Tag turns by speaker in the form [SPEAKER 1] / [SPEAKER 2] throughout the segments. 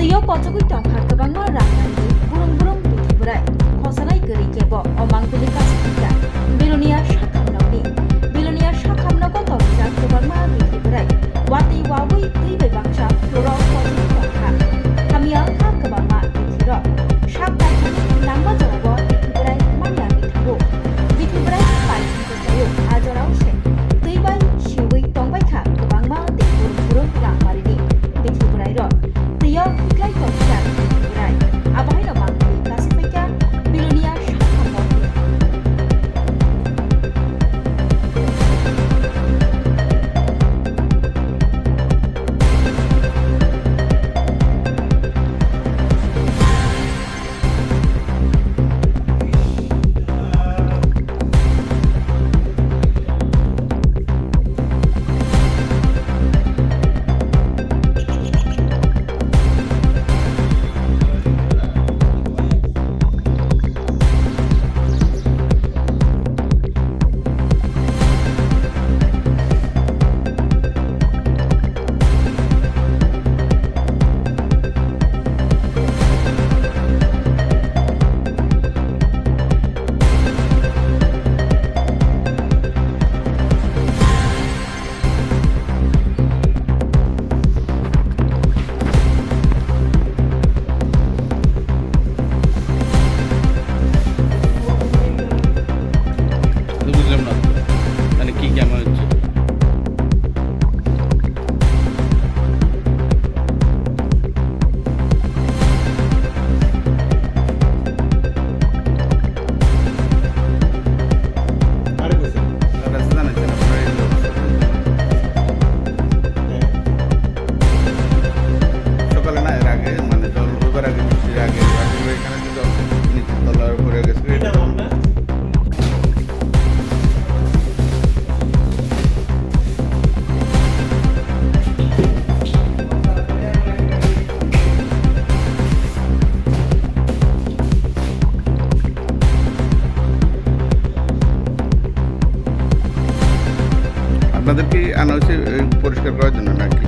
[SPEAKER 1] Tio kocokui tongkha kabangma rangnani burung-burung bithiburai khosanai gori kebo omang bili kasika bilonia sakhamnokni tongkha kabangma bithiburai wati wabui tui bangsa florok kocokui tongkha hamiyangkha kabangma bithiro sakdaikani namba jorabo bithiburai maniyangi thago bithiburai paithunjayo ajorao se tuibai siwui tongbaikha kabangma de burung-burung rangmarini bithiburai ro Tio hiklai tongkha bithiburai abahai no mangkuli kasipeka bilonia sakhamnokni
[SPEAKER 2] বুঝলাম না তো। মানে কি কেমন হচ্ছে
[SPEAKER 3] আরে কোথায়?
[SPEAKER 2] আপনার কাছে জানাচ্ছেন আপনার এই সকালে না এর আগে মানে জল রোবার আগে বৃষ্টির আগে আসলে এখানে যে জল নিচের তলার উপরে গেছে
[SPEAKER 3] এটা আমরা
[SPEAKER 2] আপনাদের কি আনা হয়েছে পরিষ্কার করার জন্য নাকি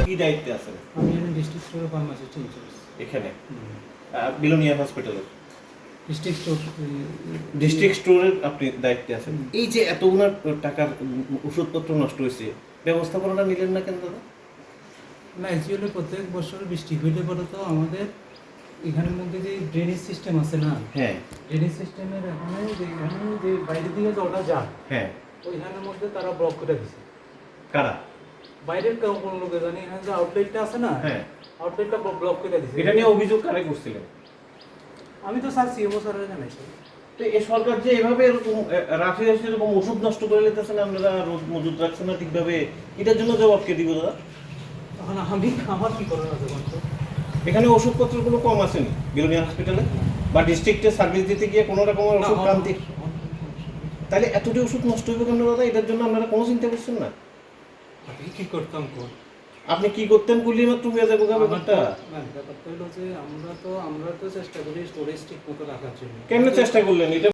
[SPEAKER 3] কি দায়িত্বে আছেন
[SPEAKER 4] আমি ডিস্ট্রিক্ট স্টোর ফার্মাসিস্ট ইনচার্জ
[SPEAKER 3] এখানে বিলোনিয়া হসপিটালের
[SPEAKER 4] ডিস্ট্রিক্ট স্টোর
[SPEAKER 3] ডিস্ট্রিক্ট স্টোরের আপনি দায়িত্বে আছেন এই যে এতগুলো টাকার ওষুধপত্র নষ্ট হয়েছে ব্যবস্থাপনাটা নিলেন না কেন দাদা
[SPEAKER 4] না অ্যাকচুয়ালি প্রত্যেক বছর বৃষ্টি হইলে পরে তো আমাদের এখানের মধ্যে যে ড্রেনেজ সিস্টেম আছে না
[SPEAKER 3] হ্যাঁ
[SPEAKER 4] ড্রেনেজ সিস্টেমের এখানে যে বাইরে দিকে জলটা যায়
[SPEAKER 3] হ্যাঁ
[SPEAKER 4] ওইখানের মধ্যে তারা ব্লক করে দিছে
[SPEAKER 3] কারা
[SPEAKER 4] বাইরের কেউ কোন লোকে জানি এখানে যে আউটলেটটা আছে না
[SPEAKER 3] হ্যাঁ
[SPEAKER 4] আউটলেটটা ব্লক করে দিছে
[SPEAKER 3] এটা নিয়ে অভিযোগ কারে করছিলেন
[SPEAKER 4] আমি তো স্যার সিএমও স্যারের জানাইছি
[SPEAKER 3] তো এই সরকার যে এভাবে এরকম রাশি রাশি এরকম ওষুধ নষ্ট করে নিতেছেন আপনারা রোজ মজুদ রাখছেন না ঠিকভাবে এটার জন্য জবাব কে দিব দাদা
[SPEAKER 4] তখন আমার কি করার আছে বলতো
[SPEAKER 3] এখানে ওষুধপত্রগুলো কম আসেনি বিলোনিয়া হসপিটালে বা ডিস্ট্রিক্টে সার্ভিস দিতে গিয়ে কোনো রকমের ওষুধ ক্রান্তি তাহলে এতটি ওষুধ নষ্ট হইবে কেন দাদা এটার জন্য আপনারা কোনো চিন্তা করছেন না
[SPEAKER 4] আমি কি করতাম কোন
[SPEAKER 3] আপনি কি করতেন কুলি মাত্র হয়ে যাবো ব্যাপারটা
[SPEAKER 4] ব্যাপারটা হলো যে আমরা তো চেষ্টা করি স্টোরেজ ঠিক মতো রাখার জন্য
[SPEAKER 3] কেমনে চেষ্টা করলেন এটা